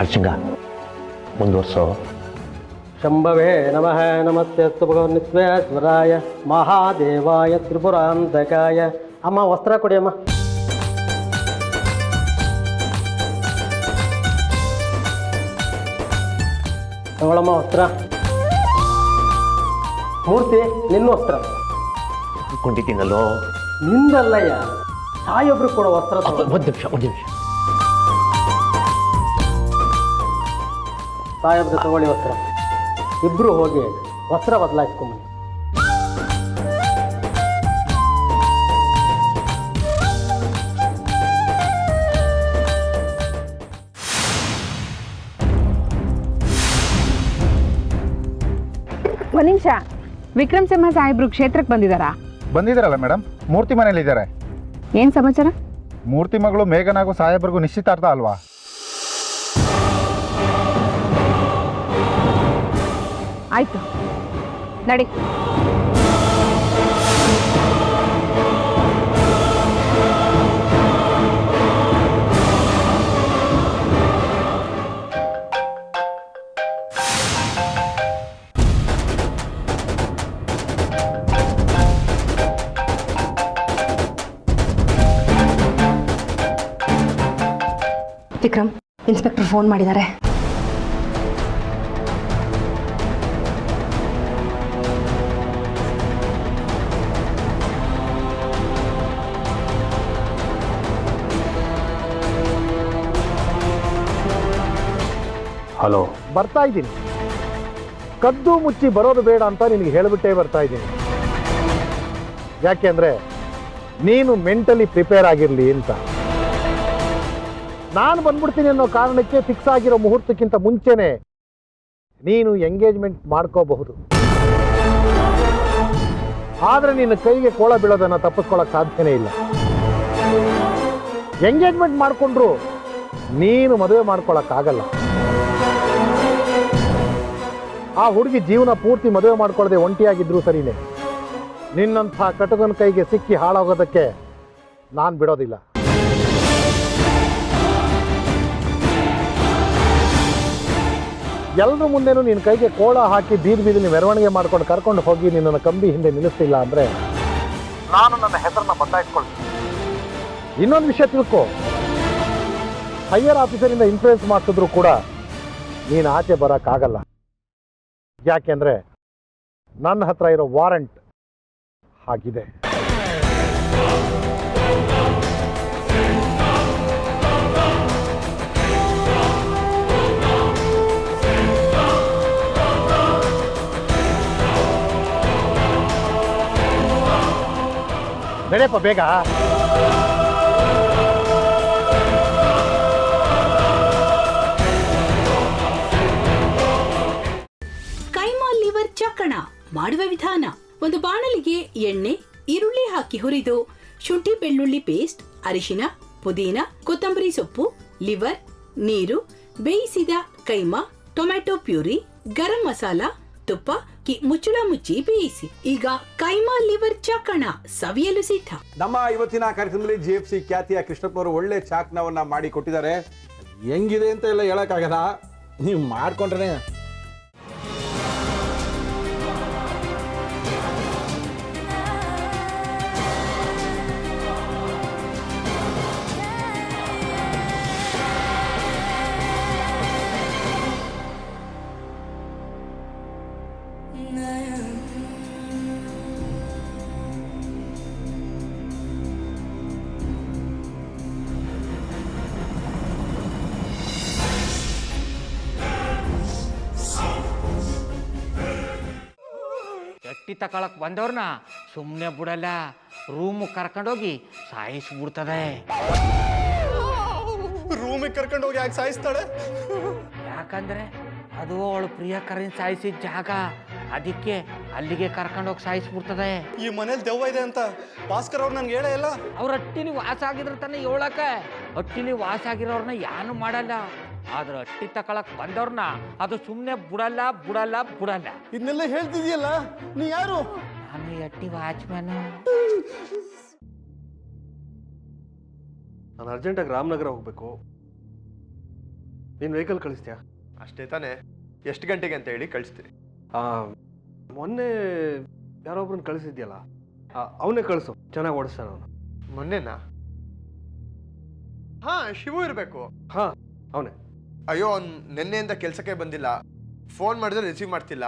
ಹರ್ಷಂಗ ಮುಂದುವರ್ಸೋ. ಶಂಭವೇ ನಮಃ ನಮಸ್ತೆಸ್ತು ಭಗವನ್ನಿತ್ವೇಶ್ವರಾಯ ಮಹಾದೇವಾಯ ತ್ರಿಪುರಾಂತಕಾಯ. ಅಮ್ಮ ವಸ್ತ್ರ ಕೊಡಿ ಅಮ್ಮ. ತಗೊಳಮ್ಮ ವಸ್ತ್ರ. ಮೂರ್ತಿ ನಿನ್ನ ವಸ್ತ್ರ. ಕೊಂಡಿದ್ದೀನಲ್ಲೋ. ನಿಂದಲ್ಲಯ್ಯ, ಸಾಯೊಬ್ರು ಕೊಡೋ ವಸ್ತ್ರ. ಒಂದು ನಿಮಿಷ. ಸಾಯೊಬ್ರು ತಗೊಳ್ಳಿ ವಸ್ತ್ರ. ಇಬ್ರು ಹೋಗಿ ವಸ್ತ್ರ ಬದಲಾಯಿಸ್ಕೊಂಬನ್ನಿ. ಒಂದು ನಿಮಿಷ, ವಿಕ್ರಮ್ ಸಿಂಹ ಸಾಹೇಬ್ರು ಕ್ಷೇತ್ರಕ್ಕೆ ಬಂದಿದ್ದಾರಲ್ಲ ಮೇಡಮ್. ಮೂರ್ತಿ ಮನೇಲಿದ್ದಾರೆ. ಏನ್ ಸಮಾಚಾರ? ಮೂರ್ತಿ ಮಗಳು ಮೇಘನಾಗೂ ಸಾಹೇಬ್ರಿಗೂ ನಿಶ್ಚಿತಾರ್ಥ ಅಲ್ವಾ? ಆಯ್ತು, ನಡಿ. ವಿಕ್ರಮ್, ಇನ್ಸ್ಪೆಕ್ಟರ್ ಫೋನ್ ಮಾಡಿದ್ದಾರೆ. ಹಲೋ. ಬರ್ತಾ ಇದ್ದೀನಿ. ಕದ್ದು ಮುಚ್ಚಿ ಬರೋದು ಬೇಡ ಅಂತ ನಿನಗೆ ಹೇಳಿಬಿಟ್ಟೇ ಬರ್ತಾ ಇದ್ದೀನಿ. ಯಾಕೆಂದ್ರೆ ನೀನು ಮೆಂಟಲಿ ಪ್ರಿಪೇರ್ ಆಗಿರಲಿ ಅಂತ. ನಾನು ಬಂದ್ಬಿಡ್ತೀನಿ ಅನ್ನೋ ಕಾರಣಕ್ಕೆ ಫಿಕ್ಸ್ ಆಗಿರೋ ಮುಹೂರ್ತಕ್ಕಿಂತ ಮುಂಚೆನೆ ನೀನು ಎಂಗೇಜ್ಮೆಂಟ್ ಮಾಡ್ಕೋಬಹುದು. ಆದರೆ ನಿನ್ನ ಕೈಗೆ ಕೋಳ ಬೀಳೋದನ್ನು ತಪ್ಪಿಸ್ಕೊಳ್ಳೋಕೆ ಸಾಧ್ಯನೇ ಇಲ್ಲ. ಎಂಗೇಜ್ಮೆಂಟ್ ಮಾಡಿಕೊಂಡ್ರು ನೀನು ಮದುವೆ ಮಾಡ್ಕೊಳ್ಳೋಕ್ಕಾಗಲ್ಲ. ಆ ಹುಡುಗಿ ಜೀವನ ಪೂರ್ತಿ ಮದುವೆ ಮಾಡ್ಕೊಳ್ಳದೆ ಒಂಟಿಯಾಗಿದ್ರು ಸರಿನೇ, ನಿನ್ನಂಥ ಕಟುಕನ ಕೈಗೆ ಸಿಕ್ಕಿ ಹಾಳಾಗೋದಕ್ಕೆ ನಾನು ಬಿಡೋದಿಲ್ಲ. ಎಲ್ಲರ ಮುಂದೆನೂ ನಿನ್ನ ಕೈಗೆ ಕೋಳ ಹಾಕಿ ಬೀದಿಲಿ ಮೆರವಣಿಗೆ ಮಾಡ್ಕೊಂಡು ಕರ್ಕೊಂಡು ಹೋಗಿ ನಿನ್ನನ್ನು ಕಂಬಿ ಹಿಂದೆ ನಿಲ್ಲಿಸ್ತಿಲ್ಲ ಅಂದರೆ ನಾನು ನನ್ನ ಹೆಸರನ್ನ ಬದಲಾಯಿಸ್ಕೊಳ್ತೀನಿ. ಇನ್ನೊಂದು ವಿಷಯ ತಿಳ್ಕೊ, ಹೈಯರ್ ಆಫೀಸರಿಂದ ಇನ್ಫ್ಲೂಯೆನ್ಸ್ ಮಾಡಿಸಿದ್ರು ಕೂಡ ನೀನು ಆಚೆ ಬರೋಕ್ಕಾಗಲ್ಲ. ಯಾಕೆಂದ್ರೆ ನನ್ನ ಹತ್ರ ಇರೋ ವಾರಂಟ್ ಹಾಗಿದೆ. ನಡೆಯಪ್ಪ ಬೇಗ. ಕೈಮಾ ಲಿವರ್ ಚಕ್ಕಣ ಮಾಡುವ ವಿಧಾನ: ಒಂದು ಬಾಣಲಿಗೆ ಎಣ್ಣೆ, ಈರುಳ್ಳಿ ಹಾಕಿ ಹುರಿದು ಶುಂಠಿ ಬೆಳ್ಳುಳ್ಳಿ ಪೇಸ್ಟ್, ಅರಿಶಿನ, ಪುದೀನ, ಕೊತ್ತಂಬರಿ ಸೊಪ್ಪು, ಲಿವರ್, ನೀರು, ಬೇಯಿಸಿದ ಕೈಮಾ, ಟೊಮ್ಯಾಟೊ ಪ್ಯೂರಿ, ಗರಂ ಮಸಾಲ, ತುಪ್ಪ ಮುಚ್ಚಳ ಮುಚ್ಚಿ ಬೇಯಿಸಿ. ಈಗ ಕೈಮಾ ಲಿವರ್ ಚಾಕಣ ಸವಿಯಲು ಸಿದ್ಧ. ನಮ್ಮ ಇವತ್ತಿನ ಕಾರ್ಯಕ್ರಮದಲ್ಲಿ GFC ಖ್ಯಾತಿಯ ಕೃಷ್ಣಪ್ಪನವರು ಒಳ್ಳೆ ಚಾಕ್ನವನ್ನ ಮಾಡಿ ಕೊಟ್ಟಿದ್ದಾರೆ. ಹೆಂಗಿದೆ ಅಂತ ಎಲ್ಲ ಹೇಳಕ್ಕಾಗಲ್ಲ, ನೀವು ಮಾಡ್ಕೊಂಡ್ರೆ. ಎಟ್ಟಿ ತಕೊಳಕ್ ಬಂದವ್ರನ್ನ ಸುಮ್ಮನೆ ಬಿಡಲ್ಲ, ರೂಮ್ ಕರ್ಕೊಂಡೋಗಿ ಸಾಯಿಸ್ಬಿಡ್ತದೆ. ರೂಮಿಗೆ ಕರ್ಕೊಂಡೋಗಿ ಯಾಕೆ ಸಾಯಿಸ್ತಾಳೆ? ಯಾಕಂದ್ರೆ ಅದು ಅವಳು ಪ್ರಿಯಕರನ್ ಸಾಯಿಸಿದ ಜಾಗ, ಅದಕ್ಕೆ ಅಲ್ಲಿಗೆ ಕರ್ಕೊಂಡೋಗಿ ಸಾಯಿಸ್ಬಿಡ್ತದೆ. ಈ ಮನೇಲಿ ದೆವ್ವ ಇದೆ ಅಂತ ಭಾಸ್ಕರ್ ಅವ್ರು ನನ್ಗೆ ಹೇಳೇ ಇಲ್ಲ. ಅವ್ರ ಹಟ್ಟಿಲಿ ವಾಸ ಆಗಿದ್ರ ತಾನೆ ಹೇಳಕ. ಹಟ್ಟಿಲಿ ವಾಸ ಆಗಿರೋರ್ನ ಯಾನು ಮಾಡಲ್ಲ, ಆದ್ರೆ ಹಟ್ಟಿ ತಕೊಳಕ್ ಬಂದವ್ರನ್ನ ಅದು ಸುಮ್ಮನೆ ಬಿಡಲ್ಲ ಬಿಡಲ್ಲ ಬಿಡಲ್ಲ. ಇದನ್ನೆಲ್ಲ ಹೇಳ್ತಿದ್ಯಲ್ಲ, ನೀ ಯಾರು? ನಾನು ಹಟ್ಟಿ ವಾಚ್ಮ್ಯಾನ್. ನಾನು ಅರ್ಜೆಂಟಾಗಿ ರಾಮನಗರ ಹೋಗ್ಬೇಕು. ನೀನು ವೆಹಿಕಲ್ ಕಳಿಸ್ತೀಯಾ? ಅಷ್ಟೇ ತಾನೇ. ಎಷ್ಟು ಗಂಟೆಗೆ ಅಂತ ಹೇಳಿ ಕಳಿಸ್ತೀನಿ. ಮೊನ್ನೆ ಯಾರೊಬ್ರನ್ನ ಕಳಿಸಿದ್ಯಲ್ಲ, ಅವನೇ ಕಳಿಸು, ಚೆನ್ನಾಗಿ ಓಡಿಸ್ತಾನ ಅವನು. ಮೊನ್ನೆನಾ? ಹಾಂ, ಶಿವು ಇರಬೇಕು. ಹಾಂ, ಅವನೇ. ಅಯ್ಯೋ, ಅವ್ನು ನಿನ್ನೆಯಿಂದ ಕೆಲಸಕ್ಕೆ ಬಂದಿಲ್ಲ. ಫೋನ್ ಮಾಡಿದ್ರೆ ರಿಸೀವ್ ಮಾಡ್ತಿಲ್ಲ.